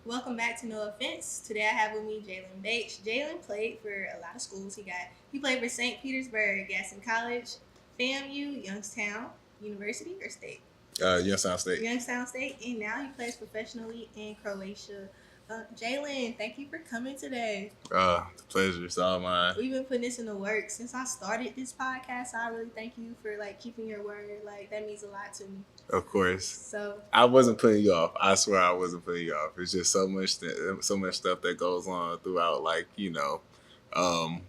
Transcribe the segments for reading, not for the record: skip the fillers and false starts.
Welcome back to No Offense. Today I have with me Jaylen Bates. Jaylen played for a lot of schools. He played for St. Petersburg, Gaston College, FAMU, Youngstown University or State. Youngstown State. Youngstown State, and now he plays professionally in Croatia. Jaylen, thank you for coming today. The pleasure is all mine. We've been putting this in the work since I started this podcast. So I really thank you for keeping your word. That means a lot to me. Of course. So I wasn't putting you off. I swear I wasn't putting you off. It's just so much stuff that goes on throughout, um,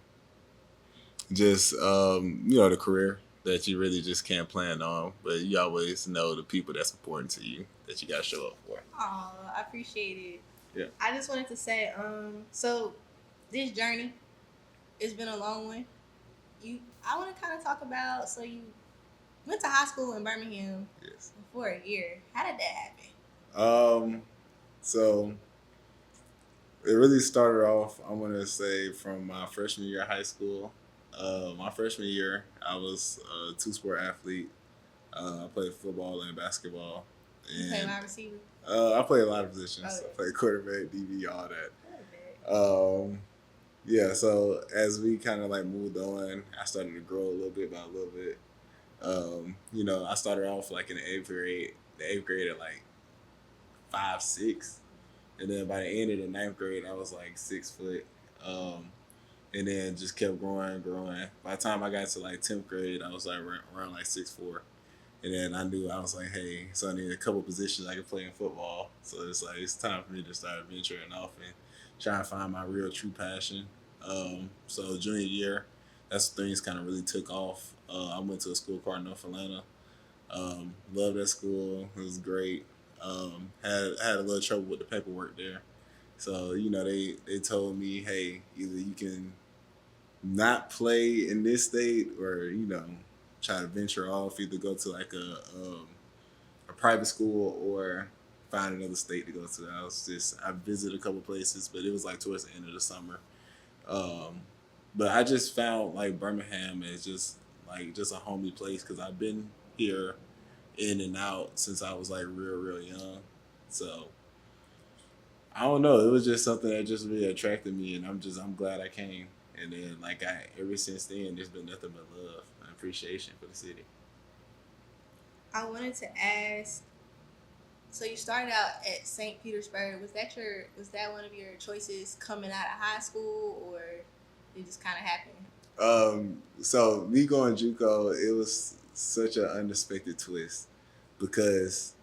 the career that you really just can't plan on. But you always know the people that's important to you that you got to show up for. Oh, I appreciate it. Yeah. I just wanted to say, so this journey, it's been a long one. I want to kind of talk about. So you went to high school in Birmingham. Yes. For a year. How did that happen? So it really started off, I want to say, from my freshman year of high school. My freshman year, I was a two-sport athlete. I played football and basketball. You play wide receiver? I played a lot of positions. Okay. I played quarterback, DB, all that. Yeah, so as we kind of moved on, I started to grow a little bit by a little bit. I started off in the eighth grade at 5'6", and then by the end of the ninth grade, I was 6 foot, and then just kept growing. By the time I got to 10th grade, I was around 6'4", and then I knew I was hey, so I need a couple positions I could play in football. So it's time for me to start venturing off and try to find my real true passion. So junior year, that's when things kind of really took off. I went to a school called North Atlanta. Loved that school. It was great. Had a little trouble with the paperwork there. So, they told me, hey, either you can not play in this state or, try to venture off, either go to a private school or find another state to go to. I visited a couple places, but it was towards the end of the summer. But I just found Birmingham is just a homey place because I've been here in and out since I was real young. So I don't know. It was just something that just really attracted me, and I'm glad I came. And then ever since then, there's been nothing but love and appreciation for the city. I wanted to ask. So you started out at St. Petersburg. Was that one of your choices coming out of high school, or it just kind of happened? So me going JUCO, it was such an unexpected twist because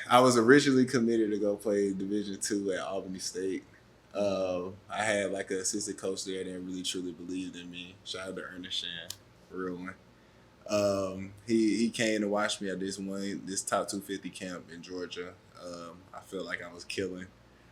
I was originally committed to go play Division II at Albany State. I had an assistant coach there that really truly believed in me. Shout out to Ernest Shan, real one. He came to watch me at this top 250 camp in Georgia. I felt like I was killing.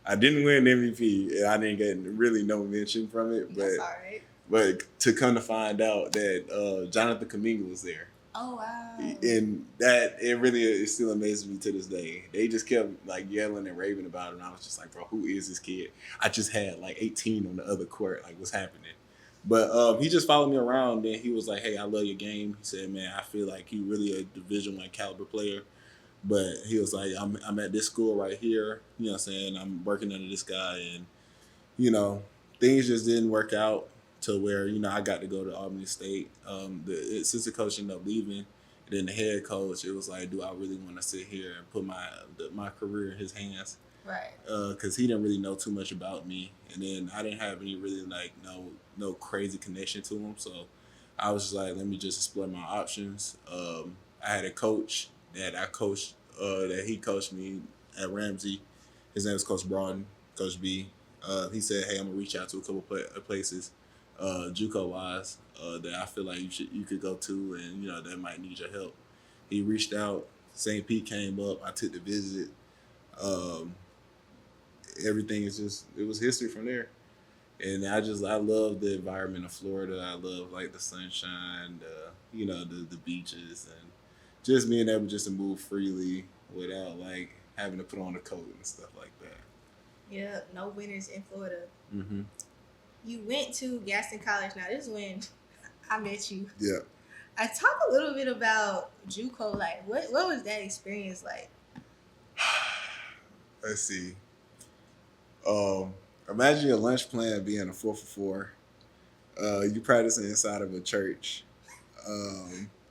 I didn't win MVP, and I didn't get really no mention from it. But that's all right. But to come to find out that Jonathan Kaminga was there. Oh wow! And that it still amazes me to this day. They just kept yelling and raving about it, and I was just bro, who is this kid? I just had 18 on the other court. What's happening? But he just followed me around, and he was hey, I love your game. He said, man, I feel like you really a Division I caliber player. But he was I'm at this school right here. You know what I'm saying? I'm working under this guy, and things just didn't work out to where I got to go to Albany State. The assistant coach ended up leaving, and then the head coach, it was do I really want to sit here and put my career in his hands? Right. Because he didn't really know too much about me, and then I didn't have any really no crazy connection to him. So I was just let me just explore my options. I had a coach that I coached that he coached me at Ramsey. His name was Coach Broughton, Coach B. He said, hey, I'm gonna reach out to a couple places, JUCO wise, that I feel like you could go to, and that might need your help. He reached out. St. Pete came up. I took the visit. Everything it was history from there. And I love the environment of Florida. I love the sunshine, the beaches, and just being able just to move freely without having to put on a coat and stuff like that. Yeah, no winters in Florida. Mm-hmm. You went to Gaston College. Now this is when I met you. Yeah. I talk a little bit about JUCO. What was that experience like? Let's see. Imagine your lunch plan being a 4 for 4. You practicing inside of a church.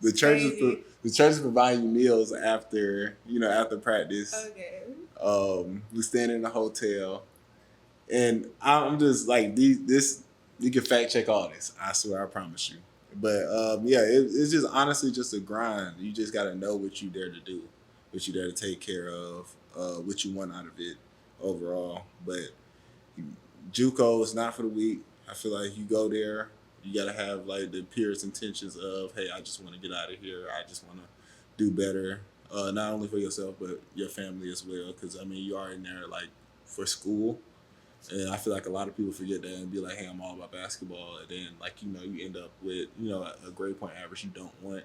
The church is Crazy. the church is providing you meals after after practice. Okay. We stand in a hotel, and I'm just like this. You can fact check all this. I swear, I promise you. But yeah, it's just honestly just a grind. You just got to know what you dare to do, what you dare to take care of, what you want out of it overall. But JUCO is not for the weak. I feel like you go there, you gotta have like the purest intentions of, hey, I just want to get out of here. I just want to do better, not only for yourself but your family as well. Because I mean, you are in there like for school, and I feel like a lot of people forget that and be like, hey, I'm all about basketball, and then like you end up with a grade point average you don't want.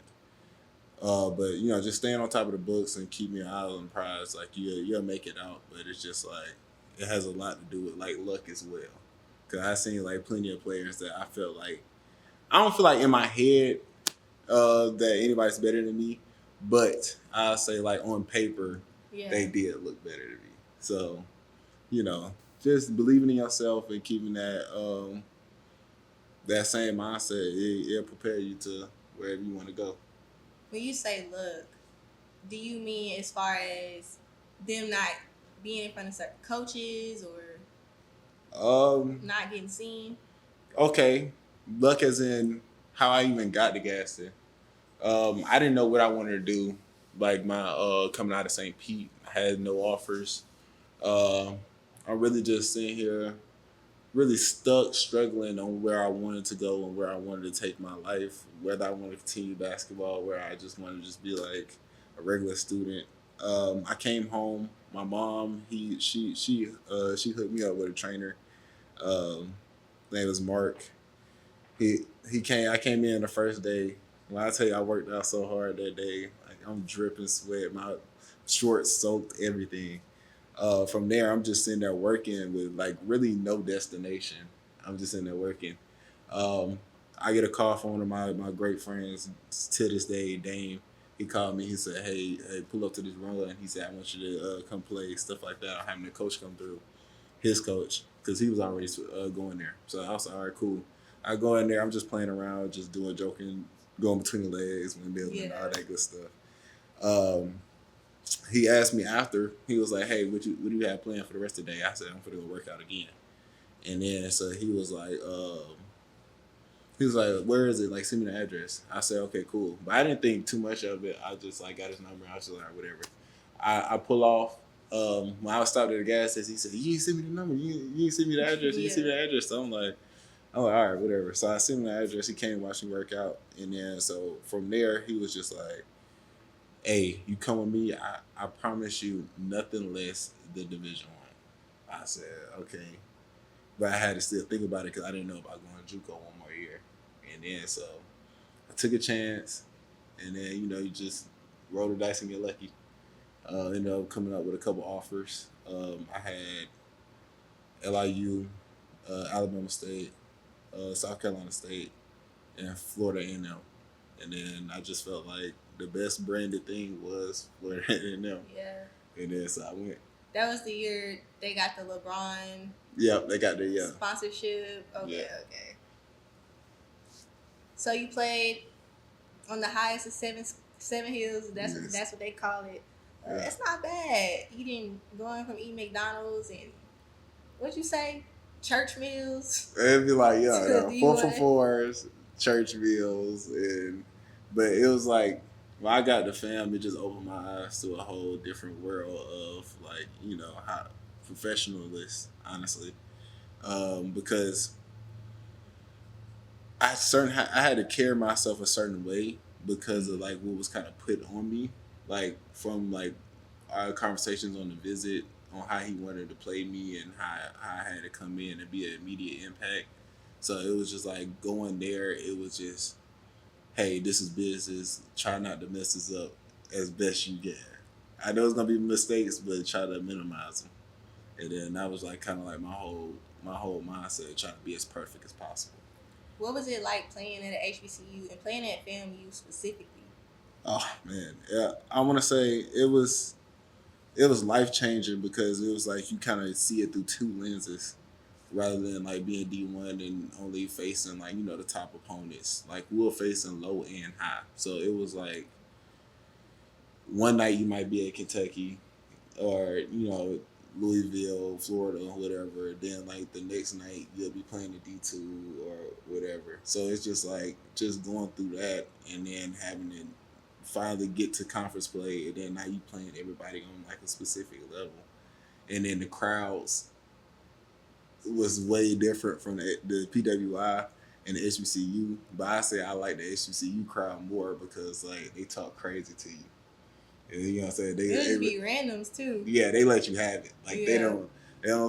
But just staying on top of the books and keeping your eye on the prize, like you'll make it out. But it's just like it has a lot to do with like luck as well. Cause I've seen like plenty of players that I felt like I don't feel like in my head that anybody's better than me, but I'll say like on paper they did look better than me. So just believing in yourself and keeping that same mindset, it'll prepare you to wherever you want to go. When you say look, do you mean as far as them not being in front of certain coaches or not getting seen? Okay, luck as in how I even got to Gaston. I didn't know what I wanted to do. Like my coming out of St. Pete, I had no offers. I'm really just sitting here, really stuck, struggling on where I wanted to go and where I wanted to take my life. Whether I want to continue basketball, where I just want to just be like a regular student. I came home. My mom, she hooked me up with a trainer. His name was Mark. He came. I came in the first day. When I tell you, I worked out so hard that day. Like I'm dripping sweat. My shorts soaked. Everything. From there, I'm just sitting there working with like really no destination. I'm just in there working. I get a call from one of my great friends to this day, Dame. He called me. He said, "Hey, pull up to this run." He said, "I want you to come play stuff like that." I'm having the coach come through, his coach, because he was already going there. So I was like, "All right, cool." I go in there. I'm just playing around, just doing joking, going between the legs, windmilling, and all that good stuff. He asked me after. He was like, "Hey, what do you have planned for the rest of the day?" I said, "I'm gonna go work out again." And then so he was like, "Where is it? Like, send me the address." I said, "Okay, cool." But I didn't think too much of it. I just like got his number. I was just like, whatever. I pull off. When I was stopped at the gas station, he said, "You didn't send me the number. You didn't send me the address. You didn't send me the address." So I'm like, all right, whatever. So I sent him the address. He came and watched me work out. And then so from there, he was just like, "Hey, you come with me. I promise you nothing less than Division I." I said, "Okay." But I had to still think about it because I didn't know about going to JUCO one more year. And then so I took a chance. And then, you just roll the dice and get lucky. Ended up coming up with a couple offers. I had LIU, Alabama State, South Carolina State, and Florida A&M. And then I just felt like the best branded thing was Florida A&M. Yeah. And then so I went. That was the year they got the LeBron. Yep, they got the sponsorship. Okay, yeah. Okay. So you played on the highest of seven hills. That's what they call it. That's not bad. Going from eating McDonald's and what'd you say? Church meals. It'd be like 4 for 4s, church meals, but it was like when I got the fam, it just opened my eyes to a whole different world of like how professionalists, honestly, because I had to carry myself a certain way because of like what was kind of put on me, like from like our conversations on the visit on how he wanted to play me and how I had to come in and be an immediate impact. So it was just like going there. It was just, hey, this is business. Try not to mess this up as best you can. I know it's gonna be mistakes, but try to minimize them. And then that was like kind of like my whole mindset, trying to be as perfect as possible. What was it like playing at an HBCU and playing at FAMU specifically? Oh man, yeah. I want to say it was it was life changing because it was like you kind of see it through two lenses rather than like being D1 and only facing like the top opponents. Like we were facing low and high, so it was like one night you might be at Kentucky or Louisville, Florida, whatever. Then like the next night you'll be playing the D2 or whatever. So it's just like just going through that and then having to finally get to conference play, and then now you playing everybody on like a specific level, and then the crowds was way different from the PWI and the HBCU. But I say I like the HBCU crowd more because like they talk crazy to you. And, you know what I'm saying? They just be randoms too. Yeah, they let you have it. Like they don't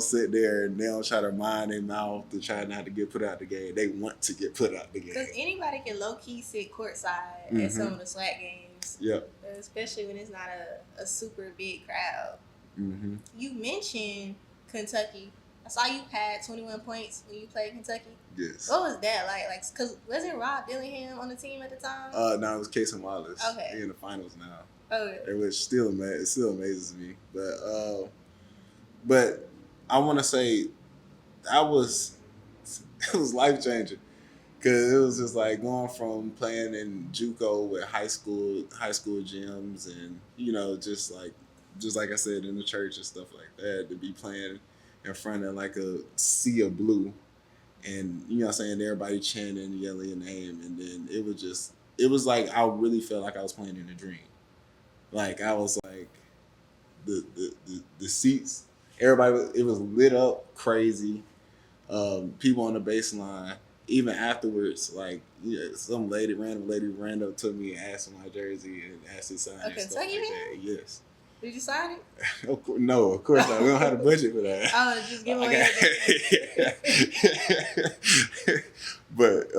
sit there and they don't try to mind their mouth to try not to get put out the game. They want to get put out the game. Because anybody can low key sit courtside at some of the SWAC games. Yep. Especially when it's not a super big crowd. Mm-hmm. You mentioned Kentucky. I saw you had 21 points when you played Kentucky. Yes. What was that like? Like, cause wasn't Rob Dillingham on the team at the time? No, it was Casey Wallace. Okay. They're in the finals now. Okay. Which still amazes me. But I want to say it was life changing because it was just like going from playing in JUCO with high school gyms and just like I said in the church and stuff like that, to be playing in front of like a sea of blue and everybody chanting and yelling your name, and then it was like I really felt like I was playing in a dream. Like I was like the seats, everybody, it was lit up crazy. People on the baseline, even afterwards, like some random lady ran up to me and asked for my jersey and asked to sign it. Kentucky man? Yes. Did you sign it? No, of course not. We don't have the budget for that. Oh, just give away everything. But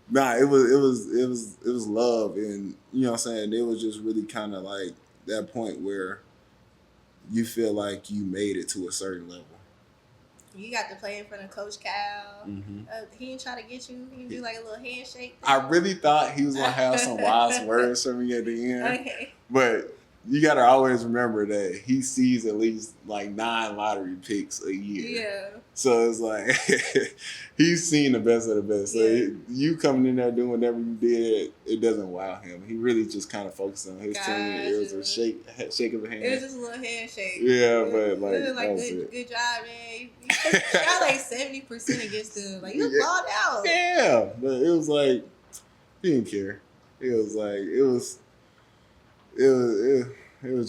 nah, it was love, and you know what I'm saying, it was just really kind of like that point where you feel like you made it to a certain level. You got to play in front of Coach Cal. Mm-hmm. He didn't try to get you. He didn't do like a little handshake. I really thought he was gonna have some wise words for me at the end. Okay. But you gotta always remember that he sees at least like 9 lottery picks a year. Yeah. So it's like he's seen the best of the best. So you coming in there doing whatever you did, it doesn't wow him. He really just kind of focused on his team. It was a shake of a hand. It was just a little handshake. Yeah, but like, it was like good job, man. You shot like 70% against them. Like you balled out. Yeah, but it was like he didn't care. It was like it was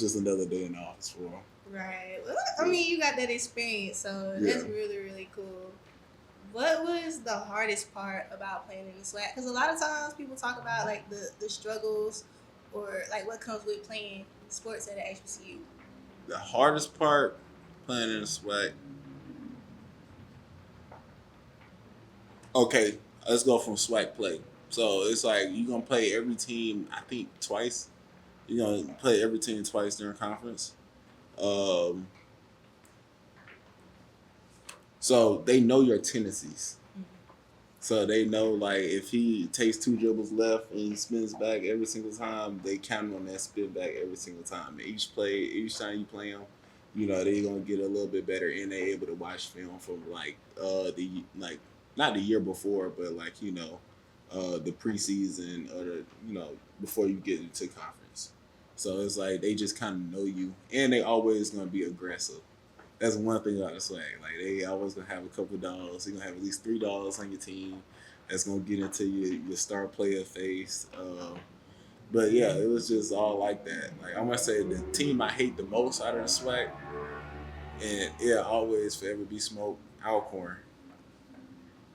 just another day in the office for him. Right. Well, I mean, you got that experience, so that's really, really cool. What was the hardest part about playing in the SWAC? Because a lot of times people talk about like the struggles or like what comes with playing sports at an HBCU. The hardest part playing in the SWAC. Okay, let's go from SWAC play. So it's like you're gonna play every team, I think, twice. You're gonna play every team twice during conference. So they know your tendencies. Mm-hmm. So they know like if he takes 2 dribbles left and he spins back every single time, they count on that spin back every single time. Each time you play them, they're gonna get a little bit better, and they're able to watch film from not the year before, but the preseason or before you get into conference. So it's like they just kind of know you, and they always gonna be aggressive. That's one thing about the SWAC. Like they always gonna have a couple of dollars. You're gonna have at least $3 on your team. That's gonna get into your star player face. But yeah, it was just all like that. Like I'm gonna say the team I hate the most out of the SWAC, and it'll always forever be Smoke, Alcorn.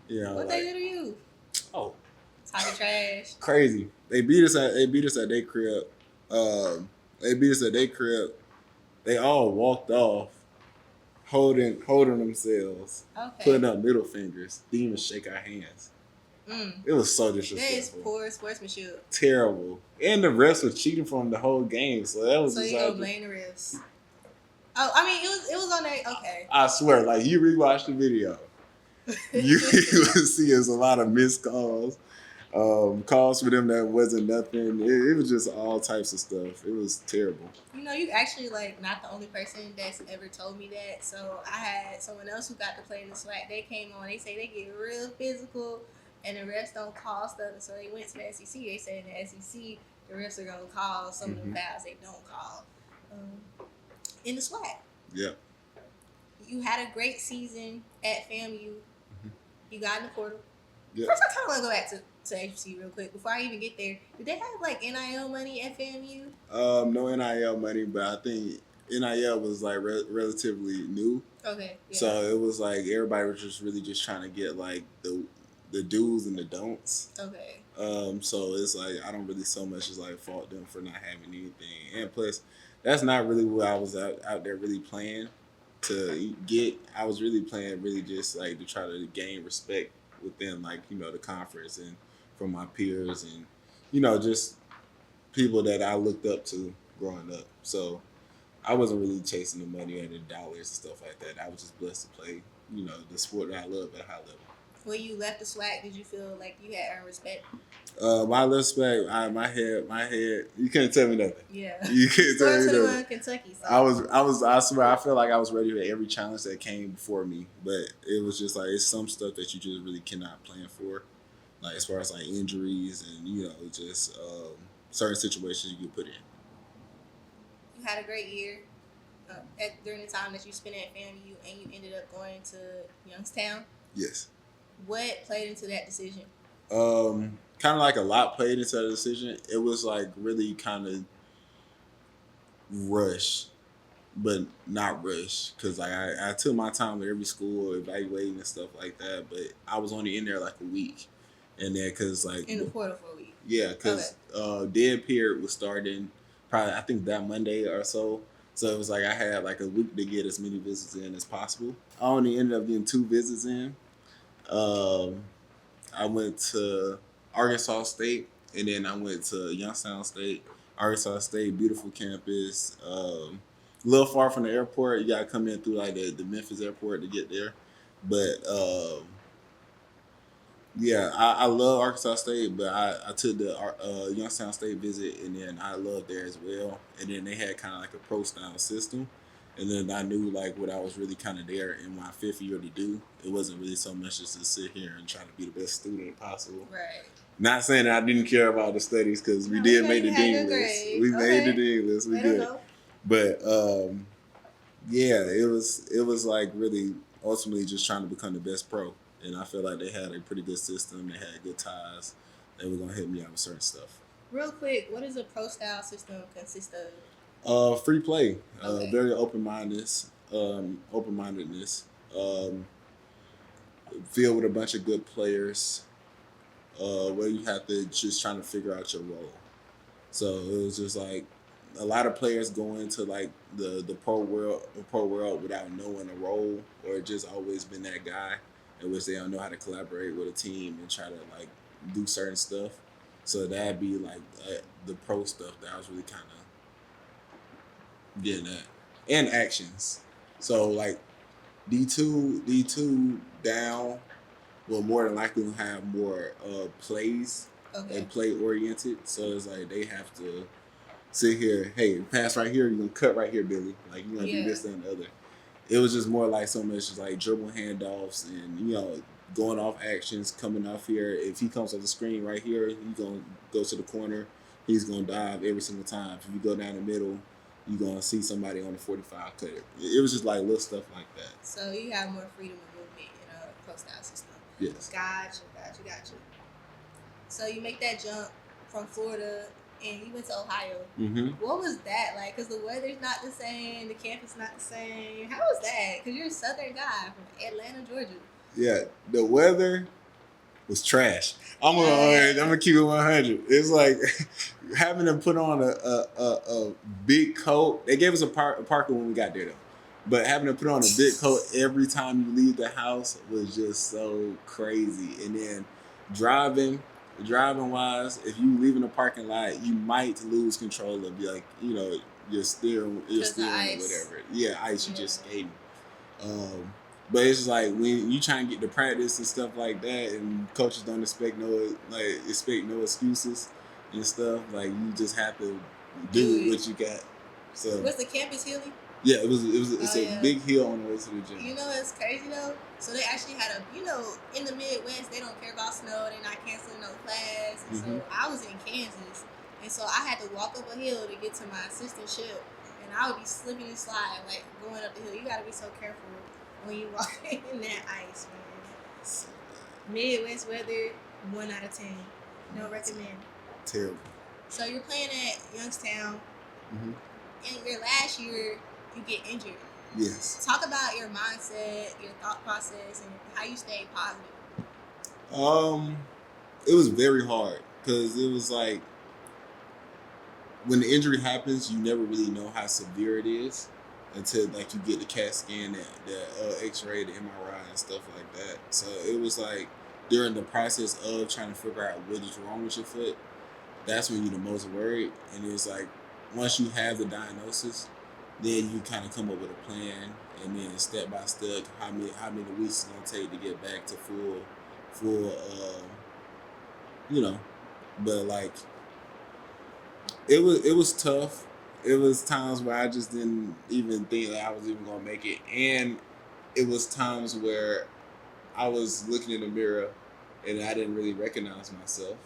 What they do to you? Oh, talking trash. Crazy. They beat us at their crib. They all walked off, holding themselves, putting up middle fingers. Didn't even shake our hands. It was so disrespectful. That is poor sportsmanship. Terrible. And the refs were cheating from the whole game, so that was. So you gonna blame the refs? Oh, I mean, it was on there. Okay. I swear, like you rewatch the video, you will see there's a lot of missed calls. Calls for them that wasn't nothing. It was just all types of stuff. It was terrible. You know, you actually like not the only person that's ever told me that. So I had someone else who got to play in the SWAC. They came on. They say they get real physical, and the refs don't call stuff. So they went to the SEC. They said in the SEC the refs are gonna call some of the fouls they don't call in the SWAC. Yeah. You had a great season at FAMU. You got in the portal. Yeah. First, I kind of want to go back to HBC real quick before I even get there. Did they have like NIL money at FAMU? No NIL money, but I think NIL was like relatively new. Okay. Yeah. So it was like everybody was just really just trying to get like the do's and the don'ts. Okay. So it's like I don't really so much as like fault them for not having anything, and plus that's not really what I was out there really playing to get. I was really playing really just like to try to gain respect within like, you know, the conference and from my peers and, you know, just people that I looked up to growing up. So I wasn't really chasing the money and the dollars and stuff like that. I was just blessed to play, you know, the sport that I love at a high level. When you left the SWAC, did you feel like you had earned respect? My respect, my head. You couldn't tell me nothing. Yeah. You couldn't tell me nothing. In Kentucky. So. I swear, I feel like I was ready for every challenge that came before me, but it was just like it's some stuff that you just really cannot plan for, like as far as like injuries and, you know, just certain situations you get put in. You had a great year during the time that you spent at FAMU, and you ended up going to Youngstown. Yes. What played into that decision? Kind of like a lot played into that decision. It was like really kind of rush, but not rush, because like I took my time with every school evaluating and stuff like that. But I was only in there like a week, and then because like in the portal for a week. Yeah, because dead period was starting probably I think that Monday or so. So it was like I had like a week to get as many visits in as possible. I only ended up getting 2 visits in. I went to Arkansas State, and then I went to Youngstown State. Arkansas State, beautiful campus. A little far from the airport. You gotta come in through like the Memphis airport to get there. But yeah, I love Arkansas State, but I took the Youngstown State visit, and then I loved there as well. And then they had kind of like a pro style system. And then I knew like what I was really kind of there in my 5th year to do. It wasn't really so much just to sit here and try to be the best student possible. Right. Not saying that I didn't care about the studies, because we did make the dean list. We made the dean list. We did. But yeah, it was like really ultimately just trying to become the best pro. And I feel like they had a pretty good system. They had good ties. They were gonna hit me out with certain stuff. Real quick, what does a pro style system consist of? Free play, Okay. very open-mindedness, filled with a bunch of good players, where you have to just trying to figure out your role. So it was just like a lot of players go into like the pro world without knowing a role, or just always been that guy in which they don't know how to collaborate with a team and try to like do certain stuff. So that'd be like the pro stuff that I was really kind of getting at, and actions. So like D2 down will more than likely have more plays and play oriented. So it's like they have to sit here, hey, pass right here, you're gonna cut right here, Billy. Like you're gonna do this and the other. It was just more like so much as like dribble handoffs and, you know, going off actions, coming off here. If he comes off the screen right here, he's gonna go to the corner. He's gonna dive every single time. If you go down the middle, you're going to see somebody on the 45 cut it. It was just like little stuff like that. So you have more freedom of movement in a pro style system. Yes. Gotcha. So you make that jump from Florida and you went to Ohio. Mm-hmm. What was that like? Because the weather's not the same, the campus not the same. How was that? Because you're a Southern guy from Atlanta, Georgia. Yeah, the weather was trash. I'm gonna keep it 100. It's like having to put on a big coat. They gave us a parka when we got there though, but having to put on a big coat every time you leave the house was just so crazy. And then driving wise, if you leave in the parking lot, you might lose control of your steering or whatever. Yeah, ice. You just skating. But it's just like when you try and get to practice and stuff like that, and coaches don't expect no excuses and stuff. Like you just have to do what you got. So was the campus hilly? Yeah, it's a big hill on the way to the gym. You know what's crazy though? So they actually had in the Midwest they don't care about snow. They're not canceling no class. And so I was in Kansas, and so I had to walk up a hill to get to my assistantship, and I would be slipping and sliding like going up the hill. You gotta be so careful when you walk in that ice, man. Midwest weather, 1 out of 10. Don't recommend. Terrible. So you're playing at Youngstown. In your last year, you get injured. Yes. Talk about your mindset, your thought process, and how you stayed positive. It was very hard because it was like when the injury happens, you never really know how severe it is until like you get the CAT scan, the X-ray, the MRI, and stuff like that. So it was like during the process of trying to figure out what is wrong with your foot, that's when you're the most worried. And it's like once you have the diagnosis, then you kind of come up with a plan, and then step by step, how many weeks it's gonna take to get back to full, But like, it was tough. It was times where I just didn't even think that I was even gonna make it, and it was times where I was looking in the mirror and I didn't really recognize myself.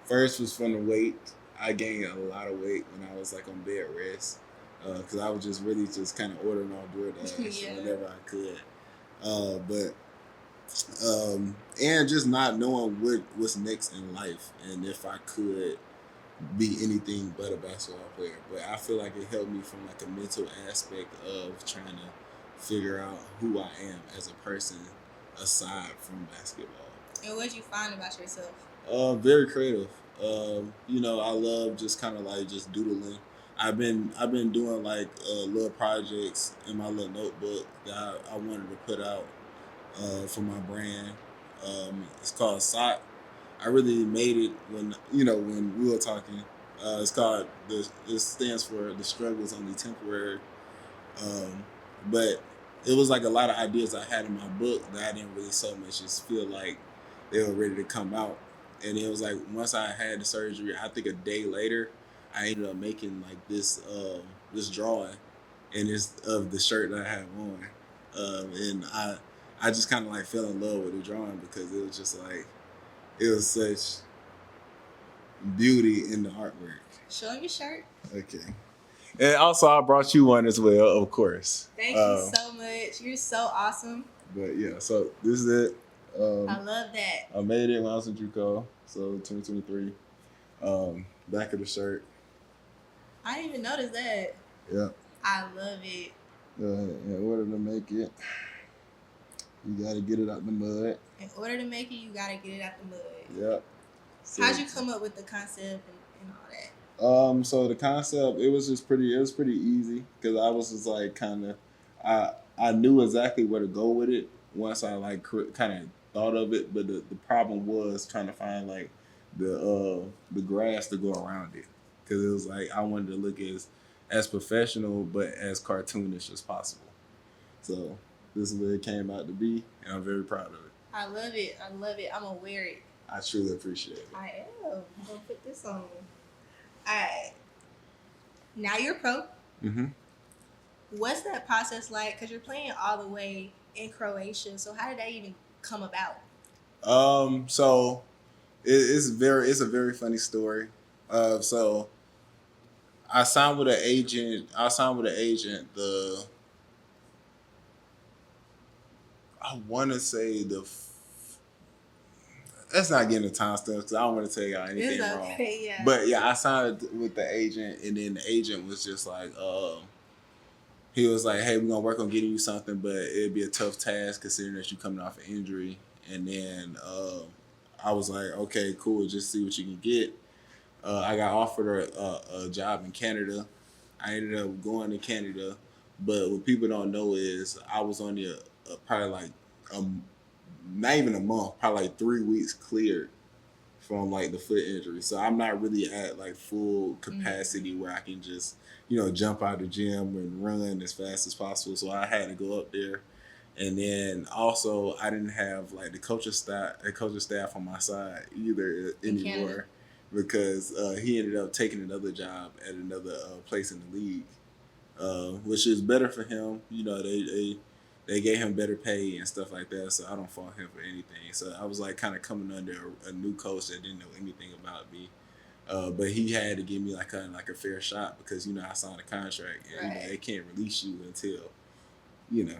First was from the weight. I gained a lot of weight when I was like on bed rest, because I was just really just kind of ordering off DoorDash whenever I could. And just not knowing what's next in life and if I could be anything but a basketball player. But I feel like it helped me from like a mental aspect of trying to figure out who I am as a person aside from basketball. And what did you find about yourself? Very creative. I love just kind of like just doodling. I've been doing like little projects in my little notebook that I wanted to put out for my brand. It's called SOT. I really made it when we were talking. It's called it stands for the struggle is only temporary. But it was like a lot of ideas I had in my book that I didn't really so much just feel like they were ready to come out. And it was like once I had the surgery, I think a day later, I ended up making like this drawing, and it's of the shirt that I have on, and I just kind of like fell in love with the drawing because it was just like it was such beauty in the artwork. Show your shirt. Okay. And also, I brought you one as well, of course. Thank you so much. You're so awesome. But yeah, so this is it. I love that. I made it when I was in JUCO, so 2023. Back of the shirt. I didn't even notice that. Yeah. I love it. In order to make it, you gotta get it out the mud. In order to make it, you gotta get it out the mud. Yep. So, how'd you come up with the concept and all that? So the concept, it was pretty easy because I was just like I knew exactly where to go with it once I like kind of thought of it, but the problem was trying to find like the grass to go around it, because it was like I wanted to look as professional but as cartoonish as possible. So this is what it came out to be, and I'm very proud of it. I love it. I'm gonna wear it. I truly appreciate it. I am. I'm gonna put this on. All right. Now you're pro. Mm-hmm. What's that process like? Because you're playing all the way in Croatia. So how did that even come about? So it's a very funny story. So I signed with an agent. I want to say let's not get into time stuff because I don't want to tell y'all anything wrong. Yeah. But yeah, I signed with the agent, and then the agent was just like, he was like, "Hey, we're gonna work on getting you something, but it'd be a tough task considering that you're coming off an injury." And then I was like, "Okay, cool. Just see what you can get." I got offered a job in Canada. I ended up going to Canada, but what people don't know is I was only probably like not even a month, probably like 3 weeks cleared from like the foot injury. So I'm not really at like full capacity where I can just, jump out of the gym and run as fast as possible. So I had to go up there. And then also I didn't have like the coaching staff on my side either anymore because he ended up taking another job at another place in the league, which is better for him. They gave him better pay and stuff like that, so I don't fault him for anything. So I was like kind of coming under a new coach that didn't know anything about me, but he had to give me like a fair shot because I signed a contract and Right. they can't release you until you know.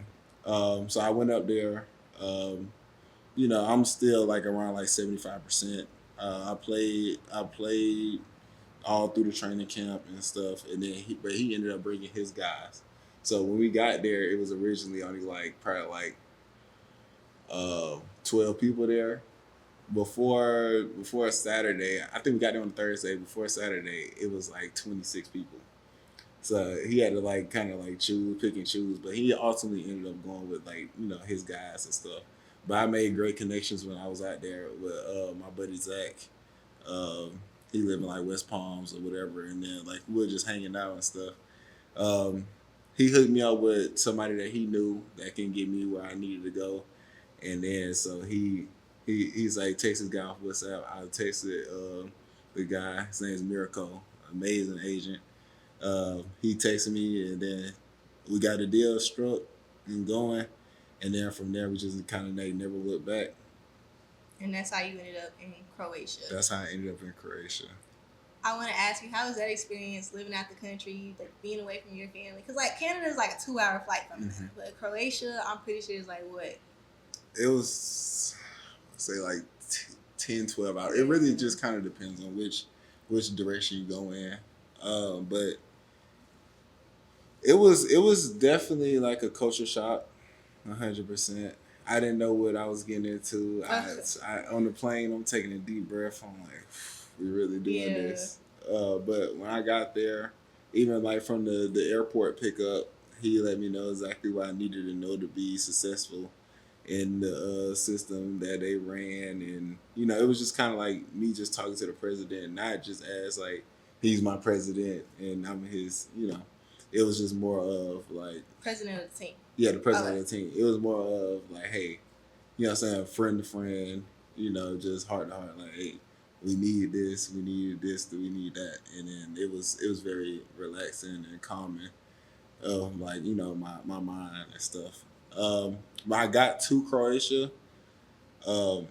So I went up there. I'm still like around like 75%. I played all through the training camp and stuff, and then he ended up bringing his guys. So when we got there, it was originally only like probably like 12 people there. Before Saturday, I think we got there on Thursday. Before Saturday, it was like 26 people. So he had to like kind of like pick and choose, but he ultimately ended up going with like his guys and stuff. But I made great connections when I was out there with my buddy Zach. Um, he lived in like West Palms or whatever, and then like we were just hanging out and stuff. Um, he hooked me up with somebody that he knew that can get me where I needed to go, and then so he's like text this guy off WhatsApp. I texted the guy. His name's Miracle, amazing agent. He texted me, and then we got the deal struck and going, and then from there we just kind of never looked back. And that's how you ended up in Croatia. That's how I ended up in Croatia. I want to ask you, how was that experience living out the country, like being away from your family? Because like Canada is like a 2-hour flight from us, but Croatia, I'm pretty sure is like what? It was, say like 10, 12 hours. It really just kind of depends on which direction you go in. But it was definitely like a culture shock, 100%. I didn't know what I was getting into. I on the plane, I'm taking a deep breath. I'm like, we really doing this. But when I got there, even like from the airport pickup, he let me know exactly what I needed to know to be successful in the system that they ran. And, it was just kind of like me just talking to the president, not just as like, he's my president and I'm his, it was just more of like President of the team. Yeah, the president of the team. It was more of like, hey, you know what I'm saying, friend to friend, just heart to heart, like, hey, we need this, we need this, we need that. And then it was very relaxing and calming of like, my mind and stuff. When I got to Croatia, um,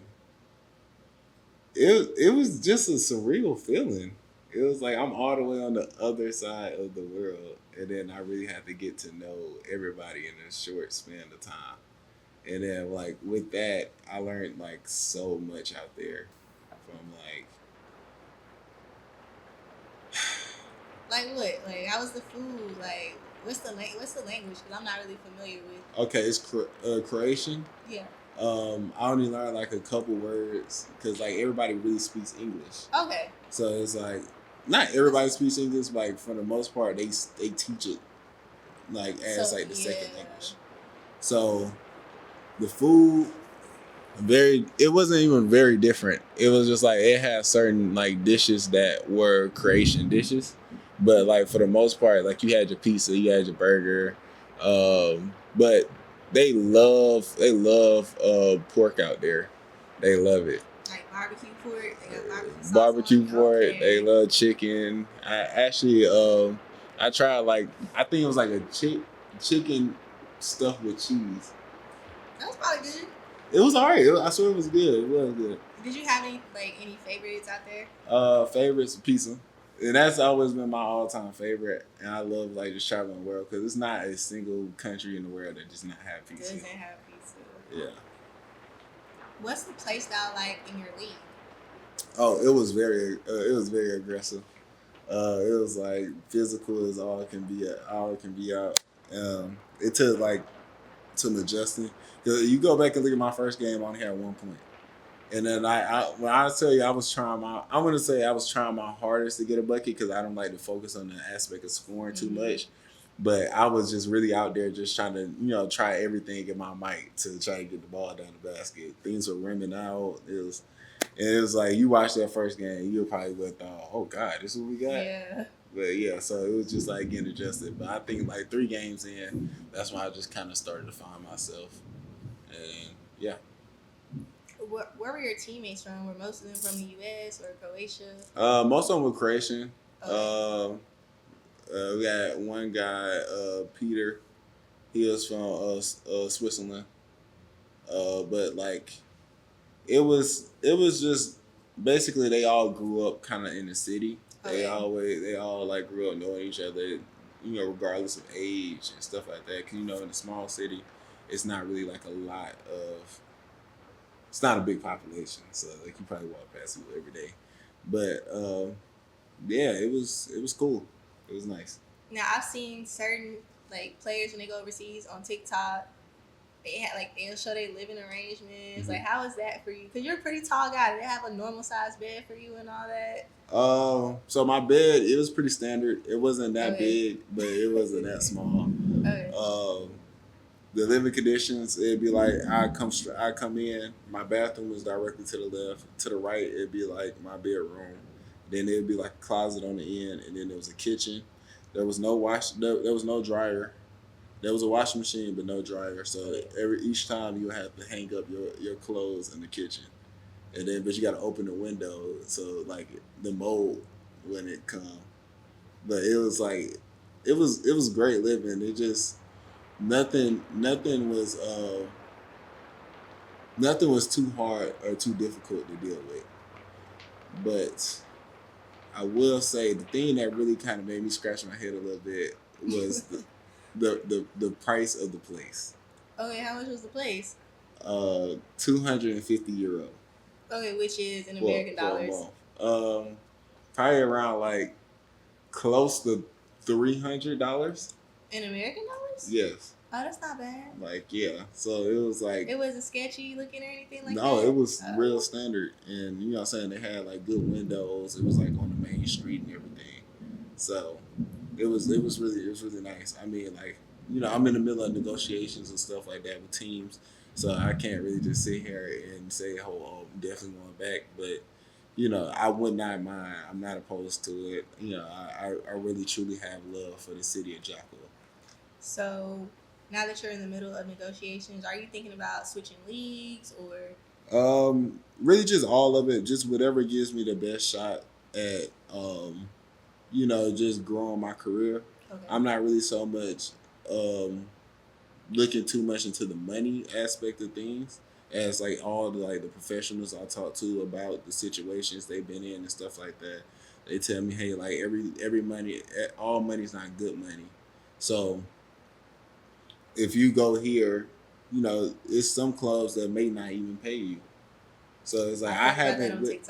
it was just a surreal feeling. It was like I'm all the way on the other side of the world, and then I really had to get to know everybody in a short span of time. And then like with that, I learned like so much out there from like Like what? Like how was the food? Like what's the language? Because I'm not really familiar with. okay, it's Croatian. Yeah. I only learned like a couple words because like everybody really speaks English. Okay. So it's like not everybody speaks English. But, like for the most part, they teach it like as like the second language. So the food it wasn't even very different. It was just like it had certain like dishes that were Croatian dishes, but like for the most part, like you had your pizza, you had your burger, but they love pork out there. They love it. Like barbecue pork. They got barbecue pork. Okay. They love chicken. I actually I tried like I think it was like a chicken stuffed with cheese. That was probably good. It was alright. I swear it was good. It was good. Did you have any favorites out there? Favorites pizza, and that's always been my all-time favorite. And I love like just traveling the world because it's not a single country in the world that does not have pizza. Doesn't have pizza. Yeah. What's the play style like in your league? Oh, it was very aggressive. It was like physical as all it can be. All it can be out. It took like some adjusting. You go back and look at my first game, I only had 1 point. And then when I tell you I was trying my hardest to get a bucket because I don't like to focus on the aspect of scoring too much. But I was just really out there just trying to, try everything in my might to try to get the ball down the basket. Things were rimming out. And it was like you watched that first game, you probably would have thought, "Oh God, this is what we got." Yeah. But yeah, so it was just like getting adjusted. But I think like 3 games in, that's when I just kind of started to find myself. And yeah. Where were your teammates from? Were most of them from the U.S. or Croatia? Most of them were Croatian. Okay. We got one guy, Peter. He was from Switzerland. But like it was just basically they all grew up kind of in the city. Okay. They all like grew up knowing each other, regardless of age and stuff like that. 'Cause, in a small city, it's not really like it's not a big population, so like you probably walk past people every day. But yeah, it was cool. It was nice. Now I've seen certain like players when they go overseas on TikTok. They'll show their living arrangements. Mm-hmm. Like, how is that for you? Because you're a pretty tall guy. Do they have a normal size bed for you and all that? So my bed, it was pretty standard. It wasn't that Okay. big, but it wasn't that small. Okay. The living conditions, it'd be like I come in. My bathroom was directly to the left. To the right, it'd be like my bedroom. Then it'd be like a closet on the end, and then there was a kitchen. There was no there was no dryer. There was a washing machine, but no dryer. So each time you have to hang up your clothes in the kitchen, and then but you got to open the window so like the mold when it come. But it was like it was great living. It just nothing was too hard or too difficult to deal with. But I will say the thing that really kind of made me scratch my head a little bit was the price of the place. Okay, how much was the place? €250. Okay, which is in American dollars. Probably around like close to $300. In American dollars? Yes. Oh, that's not bad. Like yeah, so it was like it wasn't sketchy looking or anything like that. No, it was real standard, and you know what I'm saying, they had like good windows. It was like on the main street and everything, so it was really nice. I mean, like I'm in the middle of negotiations and stuff like that with teams, so I can't really just sit here and say, oh, I'm definitely going back, but I would not mind. I'm not opposed to it. I really truly have love for the city of JUCO. So now that you're in the middle of negotiations, are you thinking about switching leagues or? Really just all of it. Just whatever gives me the best shot at, just growing my career. Okay. I'm not really so much looking too much into the money aspect of things as like all the professionals I talk to about the situations they've been in and stuff like that. They tell me, hey, like all money's not good money. So if you go here, it's some clubs that may not even pay you. So it's like I haven't witnessed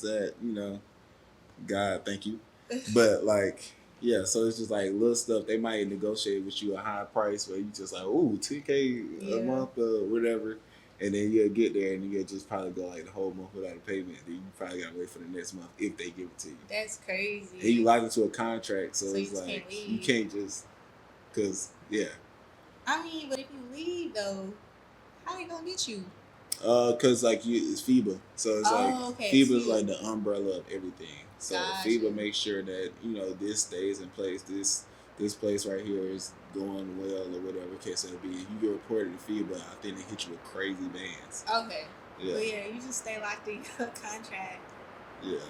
that. God, thank you. But like, yeah, so it's just like little stuff. They might negotiate with you a high price where you just like, ooh, $2K a month or whatever, and then you'll get there and you'll just probably go like the whole month without a payment. Then you probably gotta wait for the next month if they give it to you. That's crazy. And you locked into a contract, so it's you like you can't just. Cause yeah. I mean, but if you leave though, how they gonna get you? Cause like it's FIBA, so it's okay, FIBA's like the umbrella of everything. So gotcha. FIBA makes sure that this stays in place. This place right here is going well or whatever case it'll be. You get reported to FIBA, I think they hit you with crazy bans. Okay. Yeah. But yeah, you just stay locked in your contract. Yeah.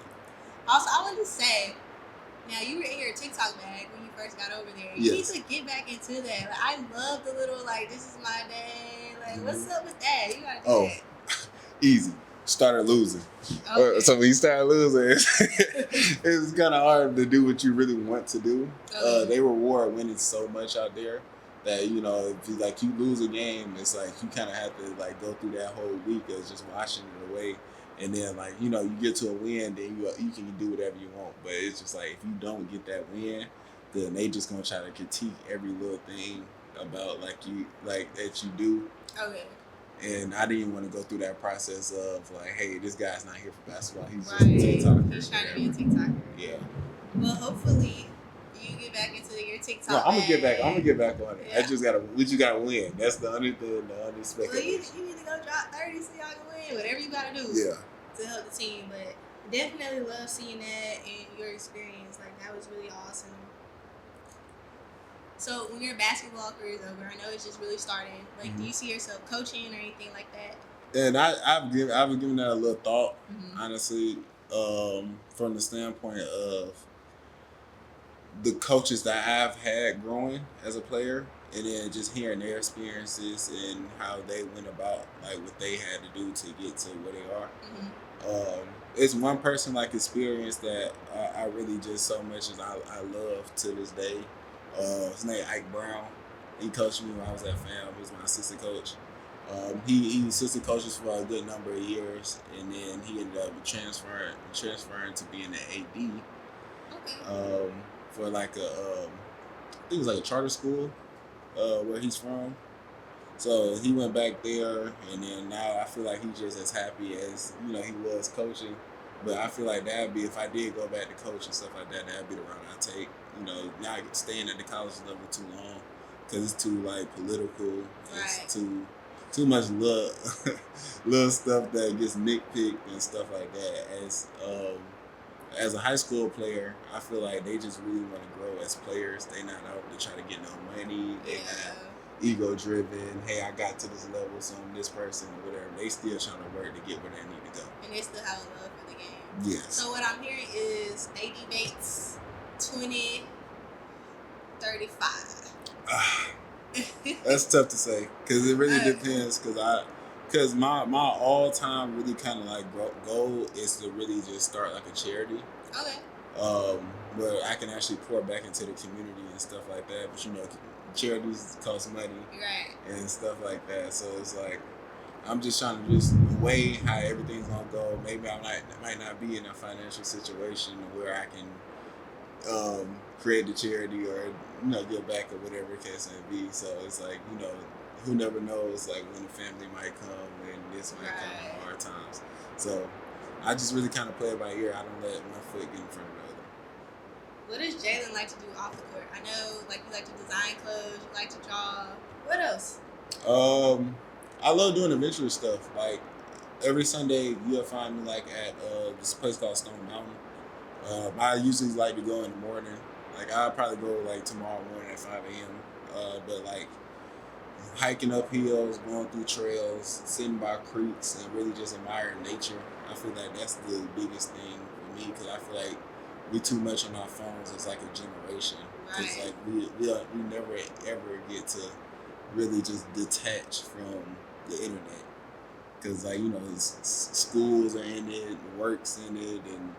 Also, I wanted to say. Now, you were in your TikTok bag when you first got over there. You need to get back into that. Like, I love the little, this is my day. Like, what's up with that? You gotta do that. Easy. Started losing. Okay. So when you start losing, it's kind of hard to do what you really want to do. Okay. They reward winning so much out there that, if you lose a game, it's like you kind of have to, go through that whole week of just washing it away. And then, you get to a win, then you can do whatever you want. But it's just like, if you don't get that win, then they just going to try to critique every little thing about, that you do. Okay. And I didn't even want to go through that process of, hey, this guy's not here for basketball. He's right. just a TikToker. He's trying to be a TikToker. Yeah. Well, hopefully you you get back into your TikTok? No, I'm gonna get back. I'm gonna get back on it. Yeah. We just gotta win. That's the only thing, the only Well, you need to go drop 30 so y'all can win. Whatever you gotta do. Yeah. To help the team, but definitely love seeing that and your experience. Like that was really awesome. So when your basketball career is over, I know it's just really starting. Like, do you see yourself coaching or anything like that? And I've been giving that a little thought, honestly, from the standpoint of the coaches that I've had growing as a player, and then just hearing their experiences and how they went about like what they had to do to get to where they are. It's one person like experience that I really just so much as I love to this day. His name Ike Brown. He coached me when I was at FAM. He was my assistant coach. He assistant coaches for a good number of years, and then he ended up transferring to being an AD. Okay. For like I think it was like a charter school where he's from. So he went back there, and then now I feel like he's just as happy as he was coaching. But I feel like that'd be, if I did go back to coach and stuff like that, that'd be the route I take. Not staying at the college level too long because it's too like political. Right. It's too much little stuff that gets nitpicked and stuff like that. As a high school player, I feel like they just really want to grow as players. They not out to try to get no money. They not ego driven. Hey, I got to this level, so I'm this person or whatever. They still trying to work to get where they need to go. And they still have a love for the game. Yes. So what I'm hearing is AD Bates 2035. That's tough to say because it really depends. Because my all time really kind of like goal is to really just start like a charity. Okay. Where I can actually pour back into the community and stuff like that. But charities cost money, right, and stuff like that. So it's like I'm just trying to just weigh how everything's gonna go. Maybe I might not be in a financial situation where I can create the charity or give back or whatever the case may be. So it's like who never knows like when the family might come and this might come in hard times. So I just really kind of play it by ear. I don't let one foot get in front of the other. What does Jaylen like to do off the court? I know like you like to design clothes, you like to draw. What else? I love doing adventurous stuff. Like every Sunday you'll find me like at this place called Stone Mountain. I usually like to go in the morning. Like I'll probably go like tomorrow morning at 5 a.m. But like hiking up hills, going through trails, sitting by creeks, and really just admiring nature. I feel like that's the biggest thing for me because I feel like we too much on our phones as like a generation. Because like we never ever get to really just detach from the internet. Because like schools are in it, work's in it, and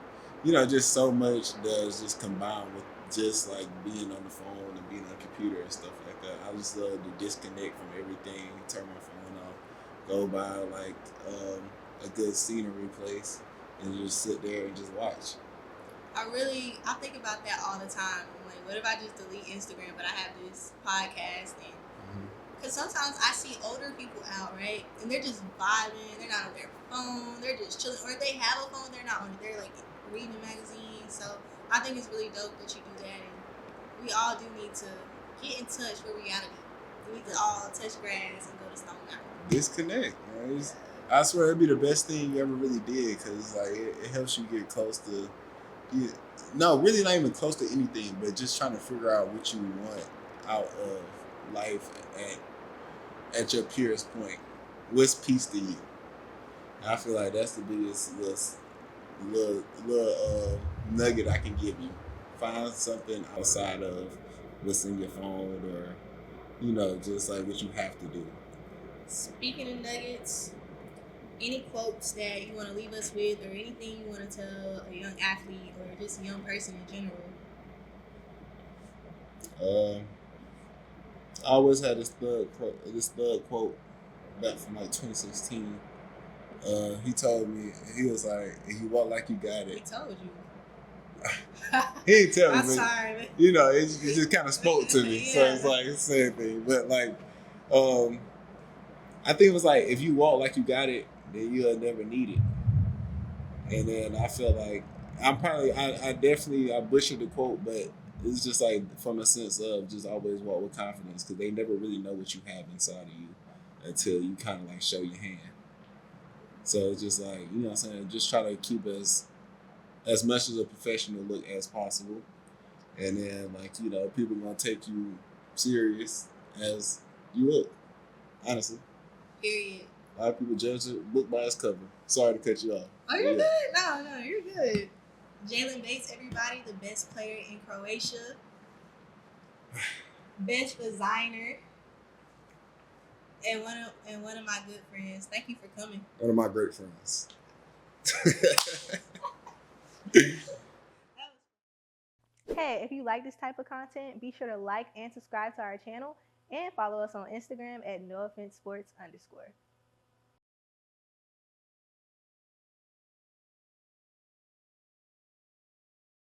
just so much does just combine with just like being on the phone and being on the computer and stuff like that. I just love to disconnect from everything, turn my phone off, go by like a good scenery place, and just sit there and just watch. I think about that all the time. I'm like, what if I just delete Instagram, but I have this podcast? And because sometimes I see older people out, right, and they're just vibing. They're not on their phone. They're just chilling, or if they have a phone, they're not on it. They're like reading magazines. So I think it's really dope that you do that, and we all do need to get in touch with reality. We need to all touch grass and go to Stone Mountain. Disconnect, man. I swear it'd be the best thing you ever really did because like it helps you get close to. Really not even close to anything, but just trying to figure out what you want out of life at your purest point. What's peace to you? And I feel like that's the biggest little nugget I can give you. Find something outside of what's in your phone or, just like what you have to do. Speaking of nuggets, any quotes that you want to leave us with or anything you want to tell a young athlete or just a young person in general? I always had this thug quote back from like 2016. He told me, he was like, you walk like you got it. He told you. He didn't tell me. I'm sorry, man. It just kind of spoke to me. Yeah. So it's like it's the same thing. But like, I think it was like, if you walk like you got it, then you'll never need it. And then I feel like I butchered the quote, but it's just like from a sense of just always walk with confidence because they never really know what you have inside of you until you kind of like show your hand. So it's just like, you know what I'm saying, just try to keep as much as a professional look as possible. And then like, you know, people gonna take you serious as you look, honestly. Period. A lot of people judge a book by its cover. Sorry to cut you off. Oh, you're good. No, you're good. Jaylen Bates, everybody, the best player in Croatia, best designer, and one of my good friends. Thank you for coming. One of my great friends. Hey, if you like this type of content, be sure to like and subscribe to our channel and follow us on Instagram at NoOffenseSports_.